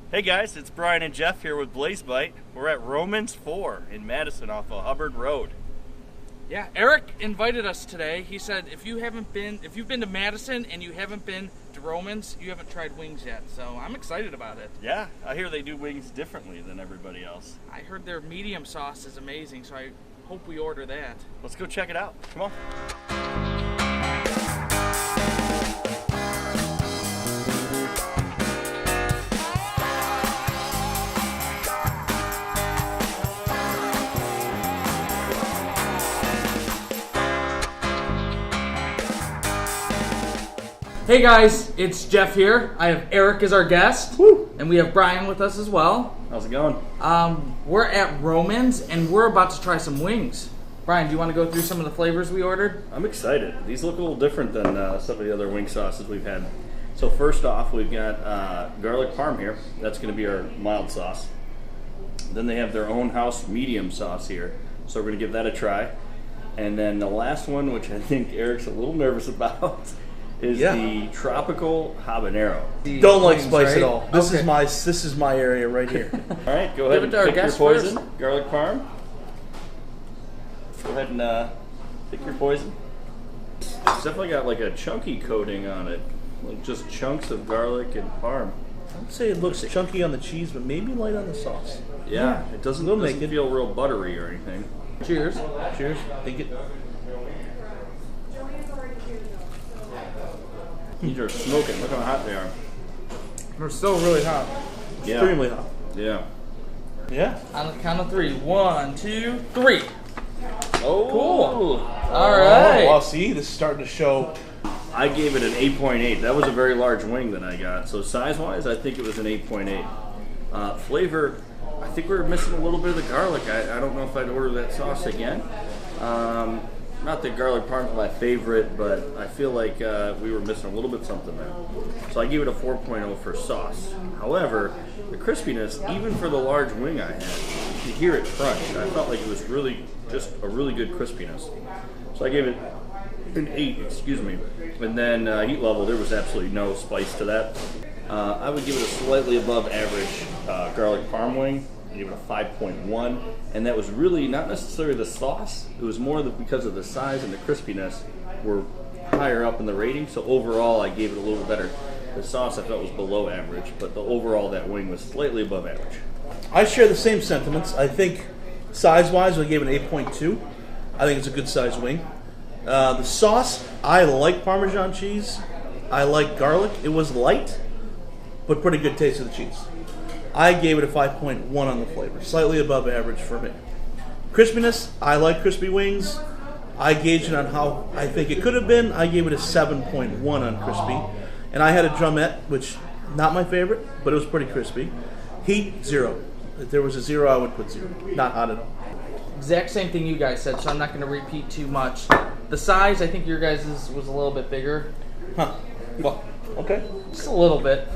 Hey guys, it's Bryan and Jeff here with BlazeBite. We're at Romans 4 in Madison off of Hubbard Road. Yeah, Eric invited us today. He said if you've been to Madison and you haven't been to Romans, you haven't tried wings yet. So I'm excited about it. Yeah, I hear they do wings differently than everybody else. I heard their medium sauce is amazing, so I hope we order that. Let's go check it out. Come on. Hey guys, it's Jeff here. I have Eric as our guest. Woo. And we have Bryan with us as well. How's it going? We're at Romans and we're about to try some wings. Bryan, do you want to go through some of the flavors we ordered? I'm excited. These look a little different than some of the other wing sauces we've had. So first off, we've got garlic parm here. That's going to be our mild sauce. Then they have their own house medium sauce here. So we're going to give that a try. And then the last one, which I think Eric's a little nervous about, is the tropical habanero. Don't like spice right? at all. This is my area right here. All right, go ahead Give and it to our pick your guest poison. first. Garlic parm. Go ahead and pick your poison. It's definitely got like a chunky coating on it, like just chunks of garlic and parm. I'd say it looks chunky on the cheese, but maybe light on the sauce. Yeah, it doesn't feel real buttery or anything. Cheers. Cheers. Think it. These are smoking. Look how hot they are. We're still really hot. Yeah. Extremely hot. Yeah. Yeah. On the count of 3. 1, 2, 3. Oh, Cool. All right. Oh, well, see, this is starting to show. I gave it an 8.8. That was a very large wing that I got. So size-wise, I think it was an 8.8. Flavor, I think we were missing a little bit of the garlic. I don't know if I'd order that sauce again. Not that garlic parm is my favorite, but I feel like we were missing a little bit something there. So I gave it a 4.0 for sauce. However, the crispiness, even for the large wing I had, you could hear it crunch. I felt like it was really just a really good crispiness. So I gave it an 8, excuse me. And then heat level, there was absolutely no spice to that. I would give it a slightly above average garlic parm wing. I gave it a 5.1, and that was really not necessarily the sauce. It was more because of the size and the crispiness were higher up in the rating. So overall, I gave it a little better. The sauce I felt was below average, but the overall that wing was slightly above average. I share the same sentiments. I think size-wise, I gave it an 8.2. I think it's a good size wing. The sauce, I like Parmesan cheese. I like garlic. It was light, but pretty good taste of the cheese. I gave it a 5.1 on the flavor, slightly above average for me. Crispiness, I like crispy wings. I gauged it on how I think it could have been. I gave it a 7.1 on crispy. And I had a drumette, which not my favorite, but it was pretty crispy. Heat, 0. If there was a 0, I would put 0. Not hot at all. Exact same thing you guys said, so I'm not going to repeat too much. The size, I think your guys' was a little bit bigger. Huh. Well, okay. Just a little bit.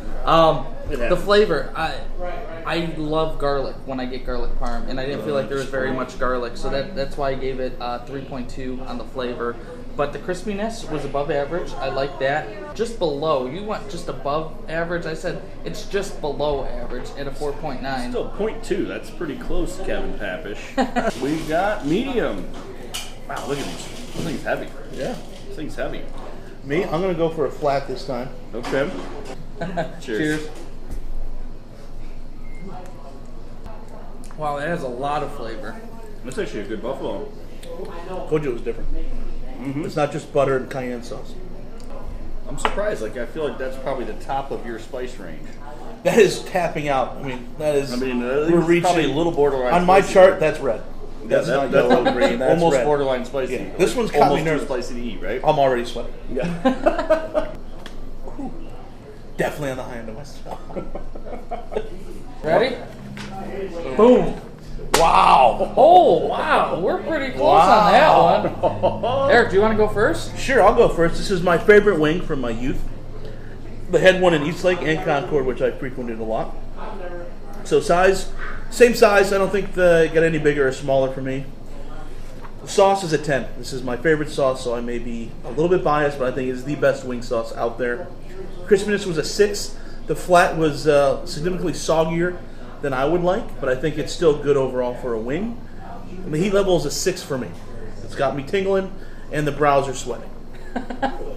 The flavor, I love garlic when I get garlic parm, and I didn't feel like there was very much garlic, so that's why I gave it 3.2 on the flavor. But the crispiness was above average. I like that. Just below. You went just above average. I said it's just below average at a 4.9. Still 0.2. That's pretty close, Kevin Papish. We got medium. Wow, look at these. This thing's heavy. Yeah. This thing's heavy. Me, I'm going to go for a flat this time. Okay. Cheers. Wow, that has a lot of flavor. That's actually a good buffalo. Told you it was different. Mm-hmm. It's not just butter and cayenne sauce. I'm surprised. Like I feel like that's probably the top of your spice range. That is tapping out. I mean, that is. We're reaching probably a little borderline. On my spicy. chart, that's red. That's Yeah, not yellow and green. That's almost red. borderline spicy. Yeah. This one's got me almost too nervous. spicy to eat, right? I'm already sweating. Yeah. Definitely on the high end of my stuff. Ready? Boom. Wow. Oh, wow. We're pretty close on that one. Eric, do you want to go first? Sure, I'll go first. This is my favorite wing from my youth. The head one in Eastlake and Concord, which I frequented a lot. So size, same size. I don't think it got any bigger or smaller for me. The sauce is a 10. This is my favorite sauce, so I may be a little bit biased, but I think it's the best wing sauce out there. Crispiness was a 6. The flat was significantly soggier than I would like, but I think it's still good overall for a wing. And the heat level is a 6 for me. It's got me tingling, and the brows are sweating.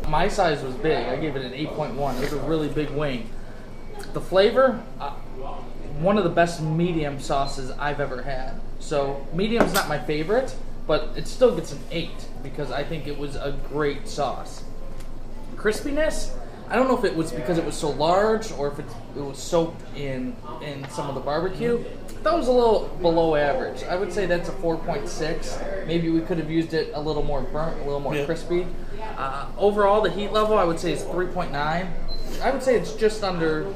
My size was big. I gave it an 8.1. It was a really big wing. The flavor, one of the best medium sauces I've ever had. So medium's not my favorite, but it still gets an 8 because I think it was a great sauce. Crispiness, I don't know if it was because it was so large or if it was soaked in some of the barbecue. That was a little below average. I would say that's a 4.6. Maybe we could have used it a little more burnt, a little more crispy. Overall, the heat level I would say is 3.9. I would say it's just under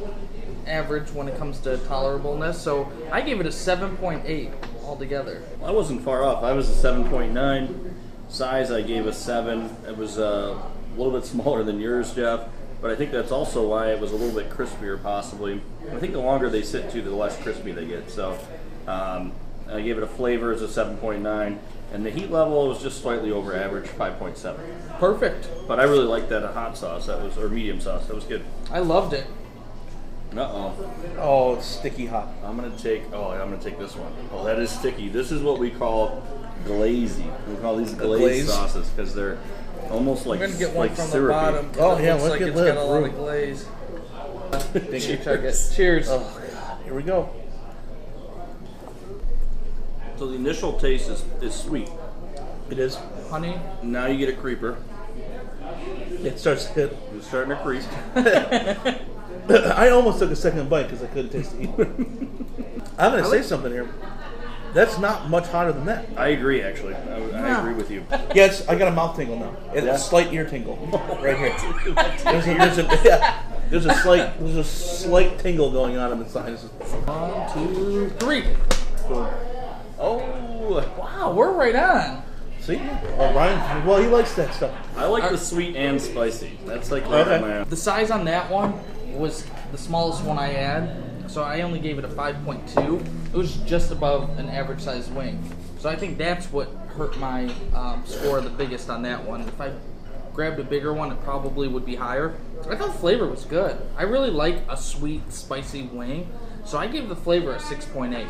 average when it comes to tolerableness. So I gave it a 7.8 altogether. I wasn't far off. I was a 7.9. Size, I gave a 7. It was a little bit smaller than yours, Jeff. But I think that's also why it was a little bit crispier, possibly. I think the longer they sit, too, the less crispy they get. So I gave it a flavor as a 7.9. And the heat level was just slightly over average, 5.7. Perfect. But I really liked that hot sauce, or medium sauce. That was good. I loved it. Uh-oh. Oh, it's sticky hot. I'm gonna take this one. Oh, that is sticky. This is what we call glazy. We call these glazed sauces because they're almost like I'm gonna get one like from syrupy. the bottom. Oh, It yeah, looks let's like get it's lit. got a lot of glaze. Cheers. Cheers. Oh, God. Here we go. So the initial taste is sweet. It is. Honey. Now you get a creeper. It starts to hit. It's starting to creep. I almost took a second bite because I couldn't taste the heat. I'm going to say something here. That's not much hotter than that. I agree, actually. I agree with you. Yes, I got a mouth tingle now. And Yeah. a slight ear tingle right here. There's a slight tingle going on in the sinuses. 1, 2, 3. Oh, Wow, we're right on. See? Oh, Bryan, well, he likes that stuff. I like the sweet and spicy. That's like right on my. The size on that one was the smallest one I had, so I only gave it a 5.2. It was just above an average size wing. So I think that's what hurt my score the biggest on that one. If I grabbed a bigger one, it probably would be higher. I thought the flavor was good. I really like a sweet, spicy wing, so I gave the flavor a 6.8.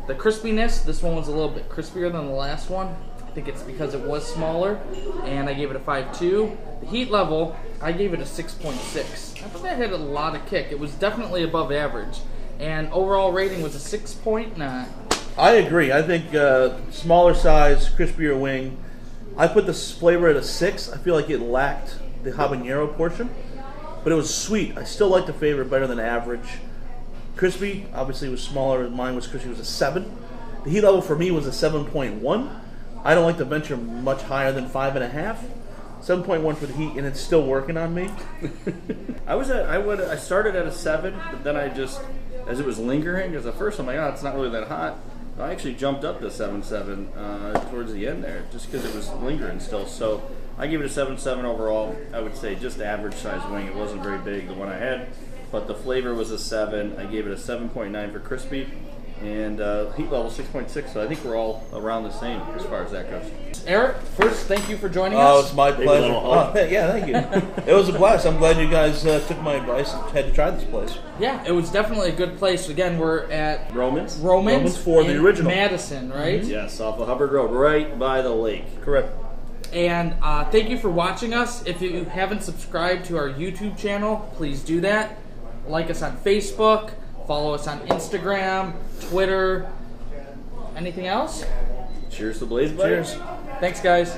The crispiness, this one was a little bit crispier than the last one. I think it's because it was smaller, and I gave it a 5.2. The heat level, I gave it a 6.6. I thought that had a lot of kick. It was definitely above average, and overall rating was a 6.9. I agree. I think smaller size, crispier wing. I put this flavor at a 6. I feel like it lacked the habanero portion, but it was sweet. I still like the flavor better than average. Crispy, obviously, was smaller. Mine was crispy. It was a 7. The heat level for me was a 7.1. I don't like to venture much higher than 5.5. 7.1 for the heat, and it's still working on me. I started at a 7, but then I just, as it was lingering, because at first I'm like, oh, it's not really that hot. I actually jumped up to 7.7 towards the end there, just because it was lingering still. So I gave it a 7.7 overall. I would say just average size wing. It wasn't very big, the one I had, but the flavor was a 7. I gave it a 7.9 for crispy, and heat level 6.6. So I think we're all around the same as far as that goes. Eric, first, thank you for joining Oh, us. it's my pleasure. little help. Yeah, thank you. It was a blast. I'm glad you guys took my advice and had to try this place. Yeah, it was definitely a good place. Again, we're at Romans? Romans 4, the in original. Madison, right? Yes, off of Hubbard Road, right by the lake. Correct. And thank you for watching us. If you haven't subscribed to our YouTube channel, please do that. Like us on Facebook. Follow us on Instagram, Twitter. Anything else? Cheers to BlazeBite. Cheers. Thanks, guys.